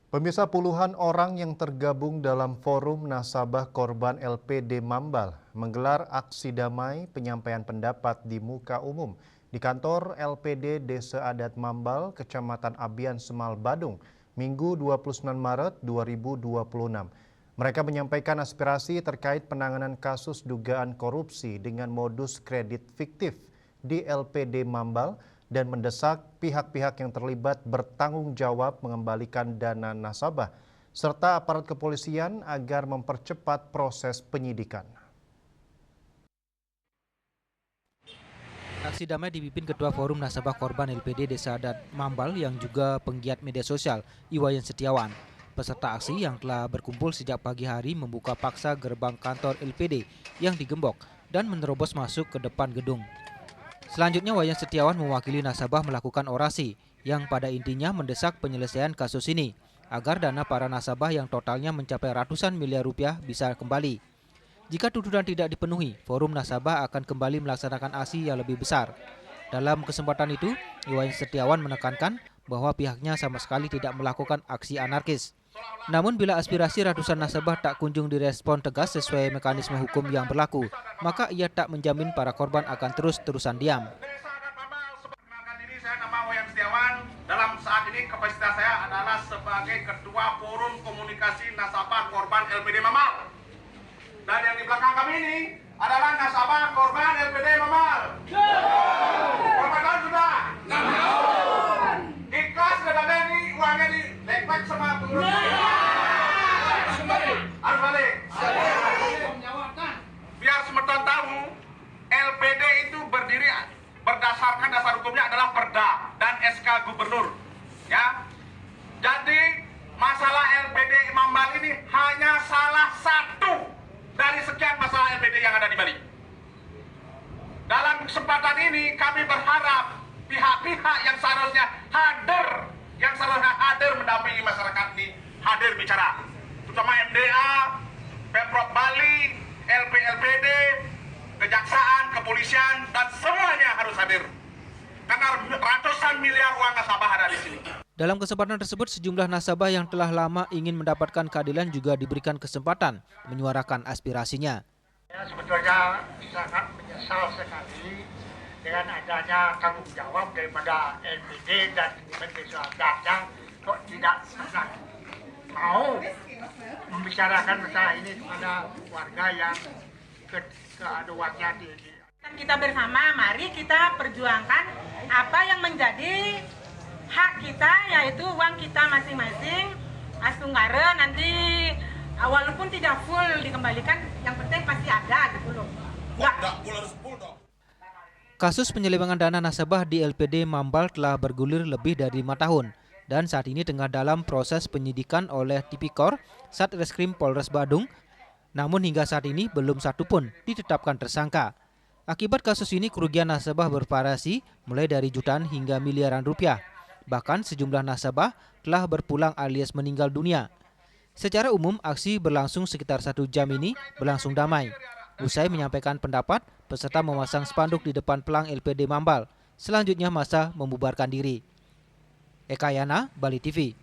Pemirsa, puluhan orang yang tergabung dalam Forum Nasabah Korban LPD Mambal menggelar aksi damai penyampaian pendapat di muka umum di kantor LPD Desa Adat Mambal, Kecamatan Abian, Semal, Badung, Minggu 29 Maret 2026. Mereka menyampaikan aspirasi terkait penanganan kasus dugaan korupsi dengan modus kredit fiktif di LPD Mambal dan mendesak pihak-pihak yang terlibat bertanggung jawab mengembalikan dana nasabah serta aparat kepolisian agar mempercepat proses penyidikan. Aksi damai dipimpin Ketua Forum Nasabah Korban LPD Desa Adat Mambal yang juga penggiat media sosial, Iwayan Setiawan. Peserta aksi yang telah berkumpul sejak pagi hari membuka paksa gerbang kantor LPD yang digembok dan menerobos masuk ke depan gedung. Selanjutnya Wayan Setiawan mewakili nasabah melakukan orasi yang pada intinya mendesak penyelesaian kasus ini agar dana para nasabah yang totalnya mencapai ratusan miliar rupiah bisa kembali. Jika tuntutan tidak dipenuhi, Forum Nasabah akan kembali melaksanakan aksi yang lebih besar. Dalam kesempatan itu, Wayan Setiawan menekankan bahwa pihaknya sama sekali tidak melakukan aksi anarkis. Namun bila aspirasi ratusan nasabah tak kunjung direspon tegas sesuai mekanisme hukum yang berlaku, maka ia tak menjamin para korban akan terus-terusan diam. Saya nama Wayan Setiawan. Dalam saat ini kapasitas saya adalah sebagai Ketua Forum Komunikasi Nasabah Korban LPD Mambal. Dan yang di belakang kami ini adalah nasabah korban LPD Mambal. Berapa tahun sudah? 6 tahun. Ikhlas dan ini uangnya di lekbek sama pengurus. Harus balik. Biar semua tahu, LPD itu berdiri berdasarkan dasar hukumnya adalah Perda dan SK Gubernur. Ya. Jadi masalah LPD Mambal ini hanya salah satu dari sekian masalah LPD yang ada di Bali. Dalam kesempatan ini kami berharap pihak-pihak yang seharusnya hadir mendampingi masyarakat ini hadir bicara. Terutama MDA, Pemprov Bali, LPD, Kejaksaan, Kepolisian, dan semuanya harus hadir. Karena ratusan miliar uang nasabah ada di sini. Dalam kesempatan tersebut, sejumlah nasabah yang telah lama ingin mendapatkan keadilan juga diberikan kesempatan menyuarakan aspirasinya. Ya, sebetulnya sangat menyesal sekali dengan adanya tanggung jawab daripada LPD dan Desa Adat kok tidak pernah mau membicarakan masalah ini kepada warga yang keaduannya di. Kita bersama, mari kita perjuangkan apa yang menjadi hak kita, yaitu uang kita masing-masing. Astunggara nanti walaupun tidak full dikembalikan, yang penting pasti ada gitu loh. Kasus penyelewengan dana nasabah di LPD Mambal telah bergulir lebih dari 5 tahun dan saat ini tengah dalam proses penyidikan oleh Tipikor Satreskrim Polres Badung. Namun hingga saat ini belum satu pun ditetapkan tersangka. Akibat kasus ini kerugian nasabah bervariasi mulai dari jutaan hingga miliaran rupiah. Bahkan sejumlah nasabah telah berpulang alias meninggal dunia. Secara umum aksi berlangsung sekitar 1 jam ini berlangsung damai. Usai menyampaikan pendapat, peserta memasang spanduk di depan pelang LPD Mambal. Selanjutnya massa membubarkan diri. Eka Yana, Bali TV.